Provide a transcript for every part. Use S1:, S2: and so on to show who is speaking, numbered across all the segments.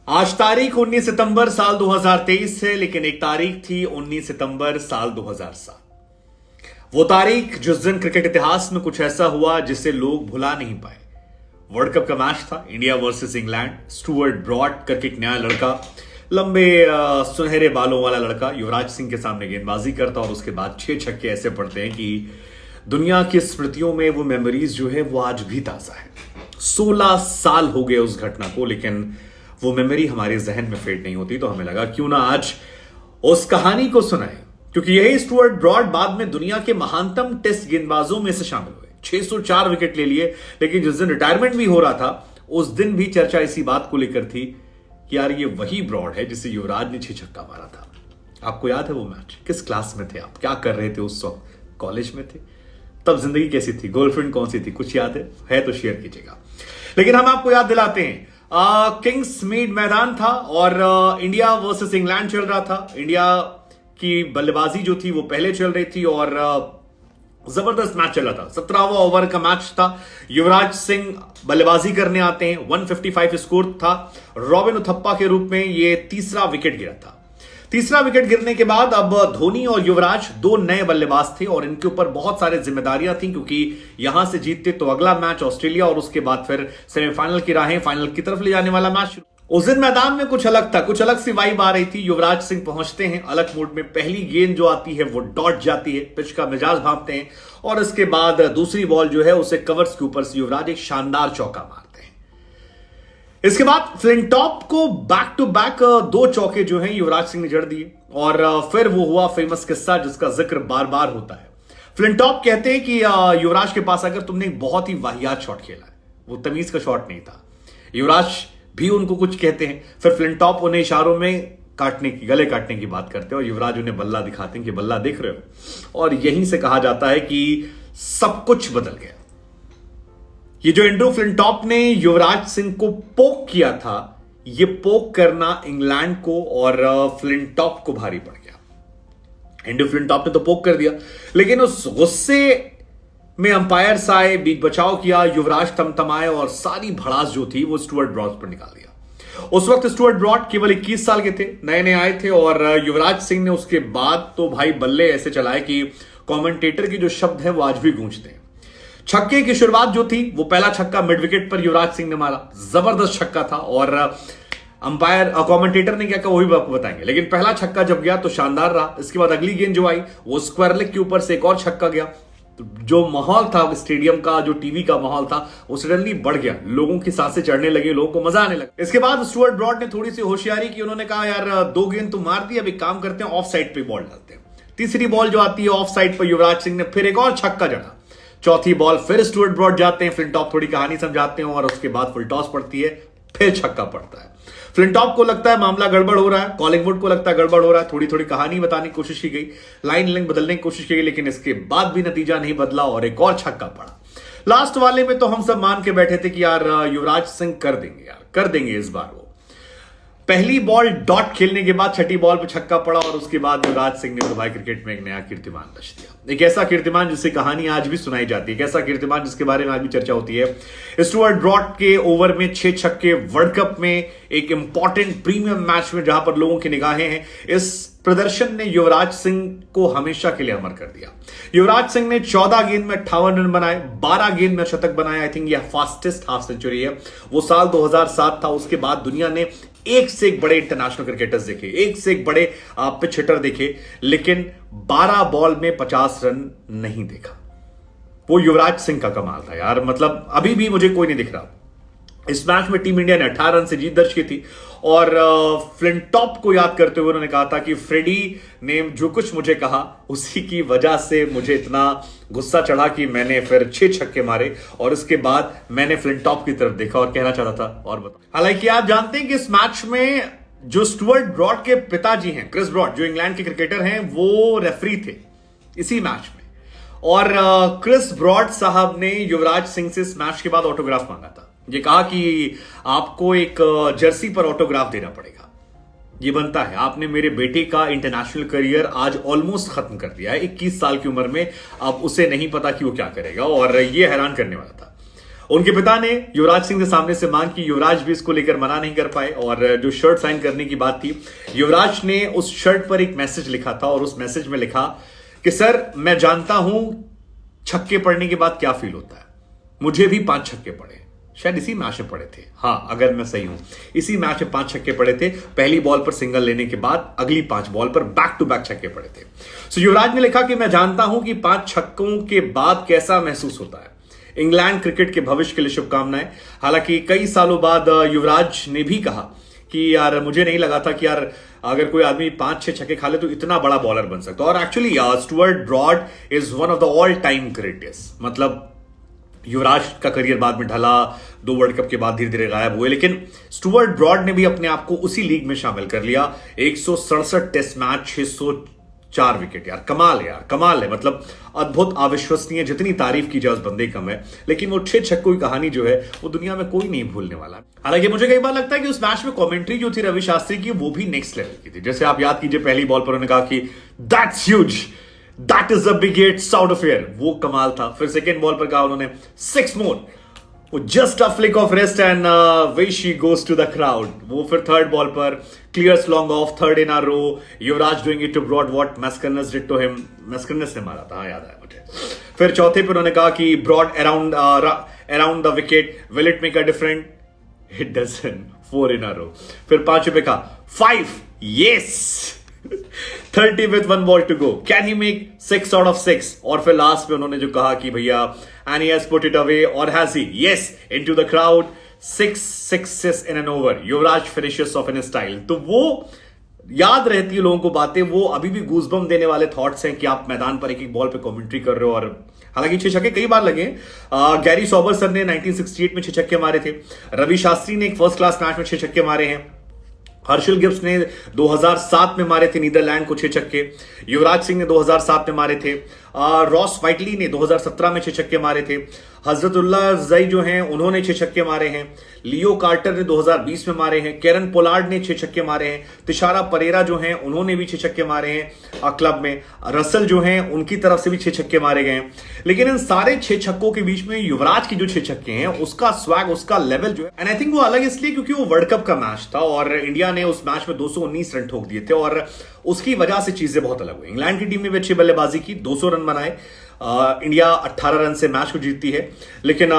S1: आज तारीख 19 सितंबर साल 2023 है, लेकिन एक तारीख थी 19 सितंबर साल 2007। वो तारीख जिस दिन क्रिकेट इतिहास में कुछ ऐसा हुआ जिसे लोग भुला नहीं पाए। वर्ल्ड कप का मैच था, India versus England. Stuart Broad करके एक नया लड़का, लंबे सुनहरे बालों वाला लड़का युवराज सिंह के सामने गेंदबाजी करता और उसके बाद 6 छक्के ऐसे पड़ते हैं कि दुनिया की स्मृतियों में वो मेमोरीज जो है वो आज भी ताजा है। 16 साल हो गए उस घटना को, लेकिन वो मेमोरी हमारे जहन में फेड नहीं होती। तो हमें लगा क्यों ना आज उस कहानी को सुनाए, क्योंकि यही स्टुअर्ट ब्रॉड बाद में दुनिया के महानतम टेस्ट गेंदबाजों में से शामिल हुए। 604 विकेट ले लिए, लेकिन जिस दिन रिटायरमेंट भी हो रहा था उस दिन भी चर्चा इसी बात को लेकर थी कि यार ये वही ब्रॉड है जिसे युवराज ने 6 छक्का मारा था। आपको याद है वो मैच? किस क्लास में थे आप? क्या कर रहे थे उस वक्त? कॉलेज में थे? तब जिंदगी कैसी थी? गर्लफ्रेंड कौन सी थी? कुछ याद है तो शेयर कीजिएगा। लेकिन हम आपको याद दिलाते हैं, किंग्स मीड मैदान था और इंडिया वर्सेस इंग्लैंड चल रहा था। इंडिया की बल्लेबाजी जो थी वो पहले चल रही थी और जबरदस्त मैच चल रहा था। 17वां ओवर का मैच था। युवराज सिंह बल्लेबाजी करने आते हैं। 155 स्कोर था। रॉबिन उथप्पा के रूप में ये तीसरा विकेट गिरा था। तीसरा विकेट गिरने के बाद अब धोनी और युवराज 2 नए बल्लेबाज थे और इनके ऊपर बहुत सारे जिम्मेदारियां थी, क्योंकि यहां से जीतते तो अगला मैच ऑस्ट्रेलिया और उसके बाद फिर सेमीफाइनल की राहें फाइनल की तरफ ले जाने वाला मैच। उस दिन मैदान में कुछ अलग था, कुछ अलग सी वाइब आ रही थी। युवराज सिंह पहुंचते हैं अलग मूड में। पहली गेंद जो आती है वो डॉट जाती है, पिच का मिजाज भांपते हैं और इसके बाद दूसरी बॉल जो है उसे कवर्स के ऊपर से युवराज एक शानदार चौका मारते हैं। इसके बाद फ्लिंटॉप को बैक टू बैक 2 चौके जो हैं युवराज सिंह ने जड़ दिए और फिर वो हुआ फेमस किस्सा जिसका जिक्र बार बार होता है। फ्लिंटॉप कहते हैं कि युवराज के पास अगर तुमने एक बहुत ही वाहियात शॉट खेला है, वो तमीज का शॉट नहीं था। युवराज भी उनको कुछ कहते हैं, फिर फ्लिंटॉप उन्हें इशारों में गले काटने की बात करते हैं और युवराज उन्हें बल्ला दिखाते हैं कि बल्ला देख रहे हो। और यहीं से कहा जाता है कि सब कुछ बदल गया। ये जो एंड्रू फ्लिंटॉप ने युवराज सिंह को पोक किया था, ये पोक करना इंग्लैंड को और फ्लिंटॉप को भारी पड़ गया। एंड्रू फ्लिंटॉप ने तो पोक कर दिया, लेकिन उस गुस्से में अंपायर्स आए, बीच बचाव किया, युवराज थमथमाए और सारी भड़ास जो थी वो स्टुअर्ट ब्रॉड पर निकाल दिया। उस वक्त स्टुअर्ट ब्रॉड केवल 21 साल के थे, नए नए आए थे और युवराज सिंह ने उसके बाद तो भाई बल्ले ऐसे चलाए कि कमेंटेटर के जो शब्द हैं वो आज भी गूंजते हैं। छक्के की शुरुआत जो थी वो पहला छक्का मिड विकेट पर युवराज सिंह ने मारा, जबरदस्त छक्का था और अंपायर कमेंटेटर ने क्या कहा वही आपको बताएंगे। लेकिन पहला छक्का जब गया तो शानदार रहा। इसके बाद अगली गेंद जो आई वो स्क्वायर लेग के ऊपर से एक और छक्का गया। तो जो माहौल था स्टेडियम का, जो टीवी का माहौल था, वो सडनली बढ़ गया। लोगों की सांसें चढ़ने लगी, लोगों को मजा आने लगा। इसके बाद स्टुअर्ट ब्रॉड ने थोड़ी सी होशियारी की। उन्होंने कहा यार 2 गेंद तो मार दी, अब एक काम करते हैं ऑफ साइड पे बॉल डालते हैं। तीसरी बॉल जो आती है ऑफ साइड पर युवराज सिंह ने फिर एक और छक्का जड़ा। चौथी बॉल फिर स्टुअर्ट ब्रॉड जाते हैं, फ्लिंटॉप थोड़ी कहानी समझाते हैं और उसके बाद फुल टॉस पड़ती है, फिर छक्का पड़ता है। फ्लिंटॉप को लगता है मामला गड़बड़ हो रहा है, कॉलिंगवुड को लगता है गड़बड़ हो रहा है। थोड़ी थोड़ी कहानी बताने की कोशिश की गई, लाइन लेंथ बदलने की कोशिश की गई, लेकिन इसके बाद भी नतीजा नहीं बदला और एक और छक्का पड़ा। लास्ट वाले में तो हम सब मान के बैठे थे कि यार युवराज सिंह कर देंगे, यार कर देंगे इस बार। वो पहली बॉल डॉट खेलने के बाद 6ठी बॉल पे छक्का पड़ा और उसके बाद युवराज सिंह ने तो भाई क्रिकेट में एक नया कीर्तिमान रच दिया। एक ऐसा कीर्तिमान जिससे कहानी आज भी सुनाई जाती है, एक ऐसा कीर्तिमान जिसके बारे में आज भी चर्चा होती है। स्टुअर्ट ब्रॉड के ओवर में 6 छक्के, वर्ल्ड कप में एक इंपॉर्टेंट प्रीमियम मैच में जहां पर लोगों की निगाहें हैं, इस प्रदर्शन ने युवराज सिंह को हमेशा के लिए अमर कर दिया। युवराज सिंह ने 14 गेंद में 58 रन बनाए, 12 गेंद में शतक बनाए। आई थिंक यह फास्टेस्ट हाफ सेंचुरी है। वो साल 2007 था। उसके बाद दुनिया ने एक से एक बड़े इंटरनेशनल क्रिकेटर्स देखे, एक से एक बड़े पिच हिटर देखे, लेकिन 12 बॉल में 50 रन नहीं देखा। वो युवराज सिंह का कमाल था यार। मतलब अभी भी मुझे कोई नहीं दिख रहा। इस मैच में टीम इंडिया ने 18 रन से जीत दर्ज की थी और फ्लिंटॉप को याद करते हुए उन्होंने कहा था कि फ्रेडी ने जो कुछ मुझे कहा उसी की वजह से मुझे इतना गुस्सा चढ़ा कि मैंने फिर 6 छक्के मारे और उसके बाद मैंने फ्लिंटॉप की तरफ देखा और कहना चाहता था और बता। हालांकि आप जानते हैं कि इस मैच में जो स्टुअर्ट ब्रॉड के पिताजी हैं, क्रिस ब्रॉड, जो इंग्लैंड के क्रिकेटर हैं, वो रेफरी थे इसी मैच में। और क्रिस ब्रॉड साहब ने युवराज सिंह से इस मैच के बाद ऑटोग्राफ मांगा था। ये कहा कि आपको एक जर्सी पर ऑटोग्राफ देना पड़ेगा, ये बनता है। आपने मेरे बेटे का इंटरनेशनल करियर आज ऑलमोस्ट खत्म कर दिया है। 21 साल की उम्र में अब उसे नहीं पता कि वो क्या करेगा और ये हैरान करने वाला था। उनके पिता ने युवराज सिंह के सामने से मांग की, युवराज भी इसको लेकर मना नहीं कर पाए और जो शर्ट साइन करने की बात थी, युवराज ने उस शर्ट पर एक मैसेज लिखा था और उस मैसेज में लिखा कि सर मैं जानता हूं छक्के पड़ने के बाद क्या फील होता है, मुझे भी 5 छक्के पड़े, शायद इसी मैच में पड़े थे, हाँ अगर मैं सही हूं इसी मैच में 5 छक्के पड़े थे, पहली बॉल पर सिंगल लेने के बाद अगली 5 बॉल पर बैक टू बैक छक्के पड़े थे। सो युवराज ने लिखा कि मैं जानता हूं कि 5 छक्कों के बाद कैसा महसूस होता है, इंग्लैंड क्रिकेट के भविष्य के लिए शुभकामनाएं। हालांकि कई सालों बाद युवराज ने भी कहा कि यार मुझे नहीं लगा था कि यार अगर कोई आदमी 5-6 छक्के खा ले तो इतना बड़ा बॉलर बन सकता है। और actually Stuart Broad is one of the all time greatest, मतलब युवराज का करियर बाद में ढला, 2 वर्ल्ड कप के बाद धीरे धीरे गायब हुए, लेकिन स्टुअर्ट ब्रॉड ने भी अपने आप को उसी लीग में शामिल कर लिया। 167 टेस्ट मैच, 604 विकेट, यार कमाल है, यार कमाल है, मतलब अद्भुत, अविश्वसनीय, जितनी तारीफ की जाए उस बंदे कम है। लेकिन वो 6 छक्कों की कहानी जो है वो दुनिया में कोई नहीं भूलने वाला। हालांकि मुझे कई बार लगता है कि उस मैच में कमेंट्री जो थी रवि शास्त्री की वो भी नेक्स्ट लेवल की थी। जैसे आप याद कीजिए पहली बॉल पर उन्होंने कहा कि that's huge, that is the biggest sound of air, वो कमाल था। फिर सेकेंड बॉल पर कहा उन्होंने 6 मोर, वो just a flick of wrist and away she goes to the crowd. वो फिर थर्ड बॉल पर clears long off, third in a row, Yuvraj doing it to Broad what Mascarenhas did to him, Mascarenhas ने मारा था, हाँ याद आया मुझे। फिर चौथे पे उन्होंने कहा कि Broad around the wicket, will it make a different, it doesn't, 4 in a row. फिर पांचवें पे कहा 5 yes, 30 with 1 ball to go, can he make 6 out of 6? और फिर लास्ट में उन्होंने जो कहा कि भैया and he has put it away, or has he? Yes, into the crowd, 6 sixes in an over, Yuvraj finishes off in his style। तो वो याद रहती है लोगों को बातें, वो अभी भी गूजबम देने वाले थॉट्स हैं कि आप मैदान पर एक एक बॉल पे कमेंट्री कर रहे हो। और हालांकि 6 छक्के कई बार लगे, गैरी सॉबर सर ने 1968 में 6 छक्के मारे थे, रवि शास्त्री ने एक फर्स्ट क्लास मैच में 6 छक्के मारे हैं, हर्षल गिब्स ने 2007 में मारे थे नीदरलैंड को 6 छक्के, युवराज सिंह ने 2007 में मारे थे, रॉस वाइटली ने 2017 में 6 छक्के मारे थे, हजरतुल्ला जई जो हैं उन्होंने 6 छक्के मारे हैं, लियो कार्टर ने 2020 में मारे हैं, केरन पोलार्ड ने 6 छक्के मारे हैं, तिशारा परेरा जो हैं उन्होंने भी 6 छक्के मारे हैं क्लब में, रसल जो हैं उनकी तरफ से भी 6 छक्के मारे गए हैं। लेकिन इन सारे 6 छक्कों के बीच में युवराज की जो 6 छक्के हैं उसका स्वैग, उसका लेवल जो है, एंड आई थिंक वो अलग इसलिए क्योंकि वो वर्ल्ड कप का मैच था और इंडिया ने उस मैच में 219 रन ठोक दिए थे और उसकी वजह से चीजें बहुत अलग हुई। इंग्लैंड की टीम ने भी अच्छी बल्लेबाजी की, 200 रन बनाए, इंडिया 18 रन से मैच को जीतती है। लेकिन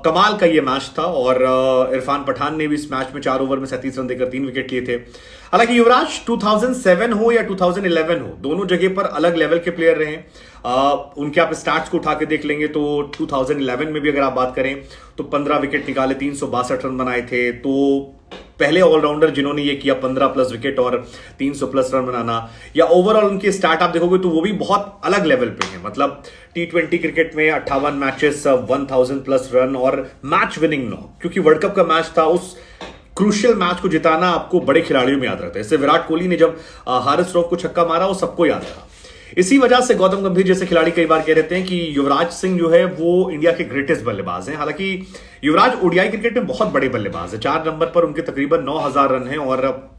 S1: कमाल का ये मैच था और इरफान पठान ने भी इस मैच में 4 ओवर में 37 रन देकर 3 विकेट लिए थे। हालांकि युवराज 2007 हो या 2011 हो, दोनों जगह पर अलग लेवल के प्लेयर रहे हैं। उनके आप स्टार्ट्स को उठा के देख लेंगे तो 2011 में भी अगर आप बात करें तो 15 विकेट निकाले, 362 रन बनाए थे, तो पहले ऑलराउंडर जिन्होंने ये किया 15 प्लस विकेट और 300 प्लस रन बनाना। या ओवरऑल उनके स्टार्ट आप देखोगे तो वो भी बहुत अलग लेवल पे है, मतलब T20 क्रिकेट में 58 मैचेस, 1000 प्लस रन और मैच विनिंग नॉक, क्योंकि वर्ल्ड कप का मैच था, उस क्रूशियल मैच को जिताना आपको बड़े खिलाड़ियों में याद रहता है। जैसे विराट कोहली ने जब हारिस रॉफ को छक्का मारा वो सबको याद रहा। इसी वजह से गौतम गंभीर जैसे खिलाड़ी कई बार कह रहते हैं कि युवराज सिंह जो है वो इंडिया के ग्रेटेस्ट बल्लेबाज हैं। हालांकि युवराज ओडीआई क्रिकेट में बहुत बड़े बल्लेबाज है, 4 नंबर पर उनके तकरीबन 9000 रन हैं और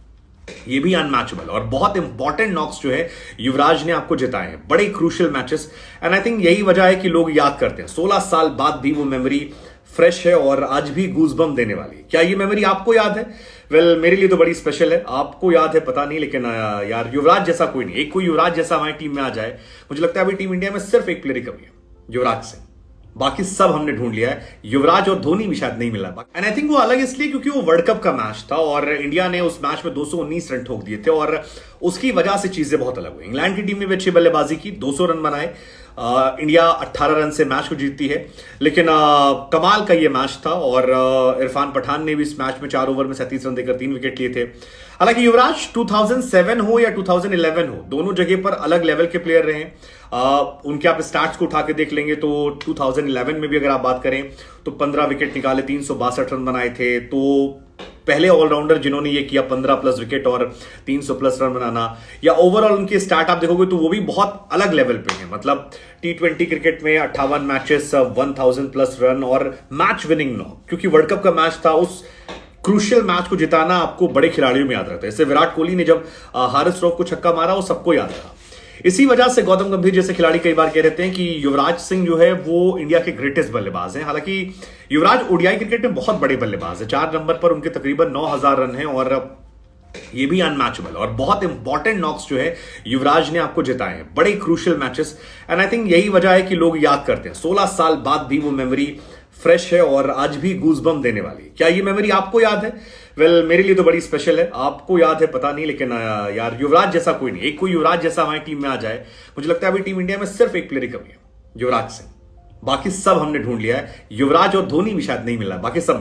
S1: ये भी अनमैचेबल और बहुत इंपॉर्टेंट नॉक्स जो है युवराज ने आपको जिताए हैं, बड़े crucial matches. And I think यही वजह है कि लोग याद करते हैं, 16 साल बाद भी वो मेमोरी फ्रेश है और आज भी गूजबम देने वाली है। क्या ये मेमोरी आपको याद है? वेल, मेरे लिए तो बड़ी स्पेशल है, आपको याद है पता नहीं, लेकिन यार युवराज जैसा कोई नहीं, एक कोई युवराज जैसा हमारी टीम में आ जाए। मुझे लगता है अभी टीम इंडिया में सिर्फ एक प्लेयर की कमी है, युवराज सिंह, बाकी सब हमने ढूंढ लिया है। युवराज और धोनी भी शायद नहीं मिला। एंड आई थिंक वो अलग इसलिए क्योंकि वो वर्ल्ड कप का मैच था और इंडिया ने उस मैच में 219 रन ठोक दिए थे और उसकी वजह से चीजें बहुत अलग हुई। इंग्लैंड की टीम ने भी अच्छी बल्लेबाजी की, 200 रन बनाए, इंडिया 18 रन से मैच को जीतती है। लेकिन कमाल का ये मैच था और इरफान पठान ने भी इस मैच में 4 ओवर में 37 रन देकर 3 विकेट लिए थे। हालांकि युवराज 2007 हो या 2011 हो, दोनों जगह पर अलग लेवल के प्लेयर रहे हैं। उनके आप स्टार्ट्स को उठा के देख लेंगे तो 2011 में भी अगर आप बात करें तो 15 विकेट निकाले, 362 रन बनाए थे, तो पहले ऑलराउंडर जिन्होंने ये किया 15 प्लस विकेट और 300 प्लस रन बनाना। या ओवरऑल उनके स्टार्ट आप देखोगे तो वो भी बहुत अलग लेवल पे है, मतलब T20 क्रिकेट में 58 मैचेस, 1000 प्लस रन और मैच विनिंग नॉक, क्योंकि वर्ल्ड कप का मैच था, उस क्रूशियल मैच को जिताना आपको बड़े खिलाड़ियों में याद रहता है। जैसे विराट कोहली ने जब हारिस रॉफ को छक्का मारा वो सबको याद रहा। इसी वजह से गौतम गंभीर जैसे खिलाड़ी कई बार कह रहते हैं कि युवराज सिंह जो है वो इंडिया के ग्रेटेस्ट बल्लेबाज हैं। हालांकि युवराज ओडीआई क्रिकेट में बहुत बड़े बल्लेबाज है, 4 नंबर पर उनके तकरीबन 9,000 रन हैं और ये भी अनमैचेबल और बहुत इंपॉर्टेंट नॉक्स जो है युवराज ने आपको जिताए हैं, बड़े crucial matches. And I think यही वजह है कि लोग याद करते हैं, 16 साल बाद भी वो मेमोरी फ्रेश है और आज भी गूजबम्प देने वाली है। क्या ये मेमोरी आपको याद है? वेल, मेरे लिए तो बड़ी स्पेशल है, आपको याद है पता नहीं, लेकिन यार युवराज जैसा कोई नहीं। एक कोई युवराज जैसा हमारी टीम में आ जाए, मुझे लगता है अभी टीम इंडिया में सिर्फ एक प्लेयर की कमी है, युवराज सिंह। बाकी सब हमने ढूंढ लिया है, युवराज और धोनी भी शायद नहीं मिला, बाकी सब